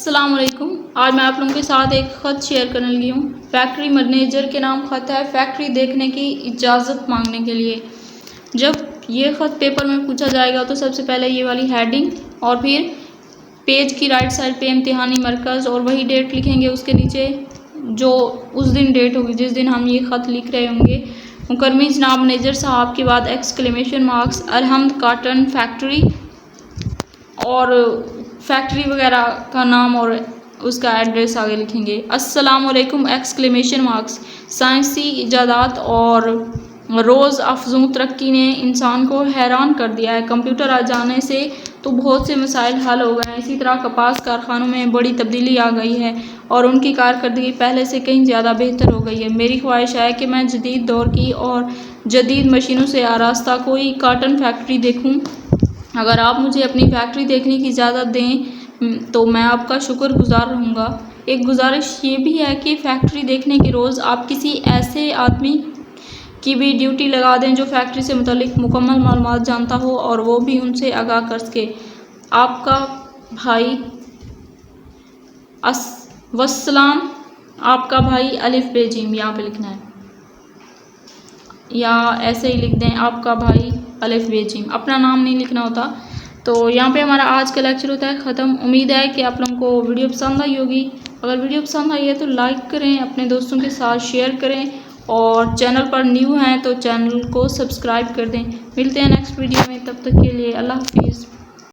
अस्सलाम वालेकुम। आज मैं आप लोगों के साथ एक ख़त शेयर करने लगी हूँ। फैक्ट्री मैनेजर के नाम ख़त है फैक्ट्री देखने की इजाज़त मांगने के लिए। जब ये ख़त पेपर में पूछा जाएगा तो सबसे पहले ये वाली हेडिंग और फिर पेज की राइट साइड पे इम्तिहानी मरकज़ और वही डेट लिखेंगे। उसके नीचे जो उस दिन डेट होगी जिस दिन हम ये ख़त लिख रहे होंगे, मुकर्रमी जनाब मैनेजर साहब के बाद एक्सक्लेमेशन मार्क्स अलहम्द काटन फैक्ट्री और फैक्ट्री वगैरह का नाम और उसका एड्रेस आगे लिखेंगे। अस्सलाम वालेकुम एक्सक्लेमेशन मार्क्स। साइंसी इजादात और रोज़ अफजूं तरक्की ने इंसान को हैरान कर दिया है। कंप्यूटर आ जाने से तो बहुत से मसाइल हल हो गए हैं। इसी तरह कपास कारखानों में बड़ी तब्दीली आ गई है और उनकी कारकर्दगी पहले से कहीं ज़्यादा बेहतर हो गई है। मेरी ख्वाहिश है कि मैं जदीद दौर की और जदीद मशीनों से आरास्ता कोई काटन फैक्ट्री देखूँ। अगर आप मुझे अपनी फैक्ट्री देखने की इजाज़त दें तो मैं आपका शुक्रगुज़ार रहूँगा। एक गुजारिश ये भी है कि फ़ैक्ट्री देखने के रोज़ आप किसी ऐसे आदमी की भी ड्यूटी लगा दें जो फैक्ट्री से मुतल्लिक़ मुकम्मल मालूमात जानता हो और वो भी उनसे आगाह कर सके। आपका भाई वस्सलाम। आपका भाई अलिफ बे जीम यहाँ पे लिखना है या ऐसे ही लिख दें आपका भाई अलिफ बे जीम, अपना नाम नहीं लिखना होता। तो यहाँ पे हमारा आज का लेक्चर होता है ख़त्म। उम्मीद है कि आप लोगों को वीडियो पसंद आई होगी। अगर वीडियो पसंद आई है तो लाइक करें, अपने दोस्तों के साथ शेयर करें और चैनल पर न्यू हैं तो चैनल को सब्सक्राइब कर दें। मिलते हैं नेक्स्ट वीडियो में, तब तक के लिए अल्लाह हाफिज़।